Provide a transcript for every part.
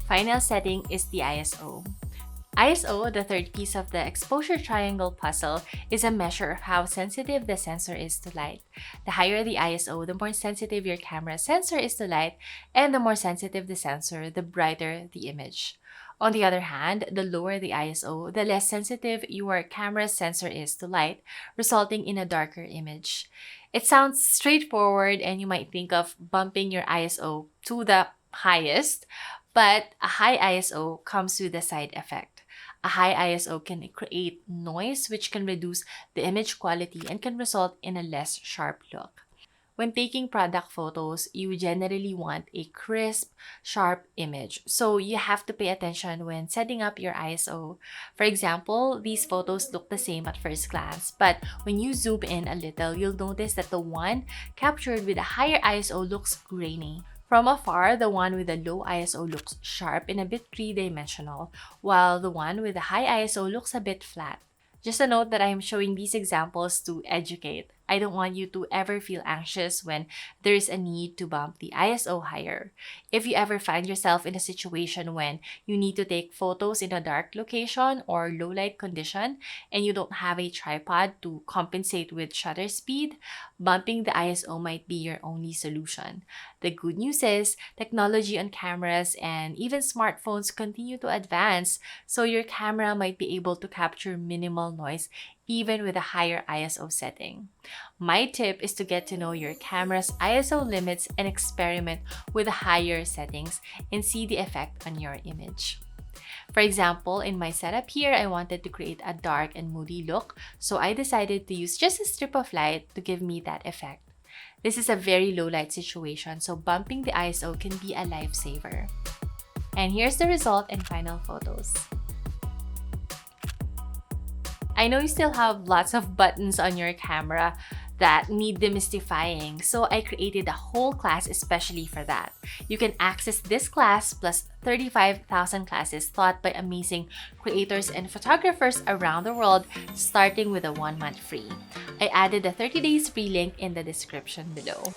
Final setting is the ISO. ISO, the third piece of the exposure triangle puzzle, is a measure of how sensitive the sensor is to light. The higher the ISO, the more sensitive your camera sensor is to light, and the more sensitive the sensor, the brighter the image. On the other hand, the lower the ISO, the less sensitive your camera sensor is to light, resulting in a darker image. It sounds straightforward, and you might think of bumping your ISO to the highest, but a high ISO comes with a side effect. A high ISO can create noise, which can reduce the image quality and can result in a less sharp look. When taking product photos, you generally want a crisp, sharp image. So you have to pay attention when setting up your ISO. For example, these photos look the same at first glance, but when you zoom in a little, you'll notice that the one captured with a higher ISO looks grainy. From afar, the one with a low ISO looks sharp and a bit three-dimensional, while the one with a high ISO looks a bit flat. Just a note that I am showing these examples to educate. I don't want you to ever feel anxious when there is a need to bump the ISO higher. If you ever find yourself in a situation when you need to take photos in a dark location or low light condition and you don't have a tripod to compensate with shutter speed, bumping the ISO might be your only solution. The good news is technology on cameras and even smartphones continue to advance, so your camera might be able to capture minimal noise even with a higher ISO setting. My tip is to get to know your camera's ISO limits and experiment with higher settings and see the effect on your image. For example, in my setup here, I wanted to create a dark and moody look, so I decided to use just a strip of light to give me that effect. This is a very low light situation, so bumping the ISO can be a lifesaver. And here's the result and final photos. I know you still have lots of buttons on your camera that need demystifying, so I created a whole class especially for that. You can access this class plus 35,000 classes taught by amazing creators and photographers around the world, starting with a 1 month free. I added a 30 days free link in the description below.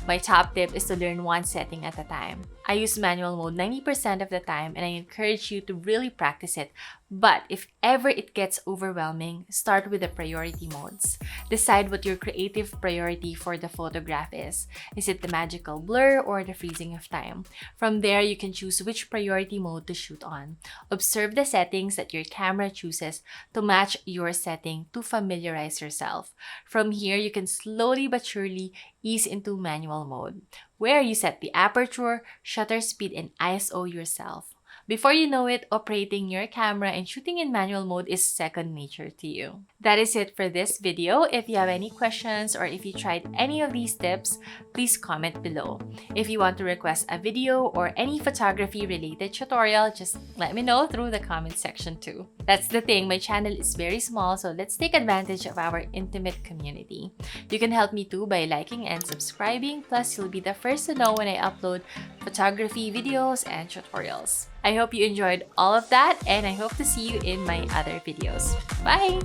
My top tip is to learn one setting at a time. I use manual mode 90% of the time, and I encourage you to really practice it. But if ever it gets overwhelming, start with the priority modes. Decide what your creative priority for the photograph is. Is it the magical blur or the freezing of time? From there, you can choose which priority mode to shoot on. Observe the settings that your camera chooses to match your setting to familiarize yourself. From here, you can slowly but surely ease into manual mode, where you set the aperture, shutter speed, and ISO yourself. Before you know it, operating your camera and shooting in manual mode is second nature to you. That is it for this video. If you have any questions or if you tried any of these tips, please comment below. If you want to request a video or any photography related tutorial, just let me know through the comment section too. That's the thing, my channel is very small, so let's take advantage of our intimate community. You can help me too by liking and subscribing, plus you'll be the first to know when I upload photography videos and tutorials. I hope you enjoyed all of that, and I hope to see you in my other videos. Bye!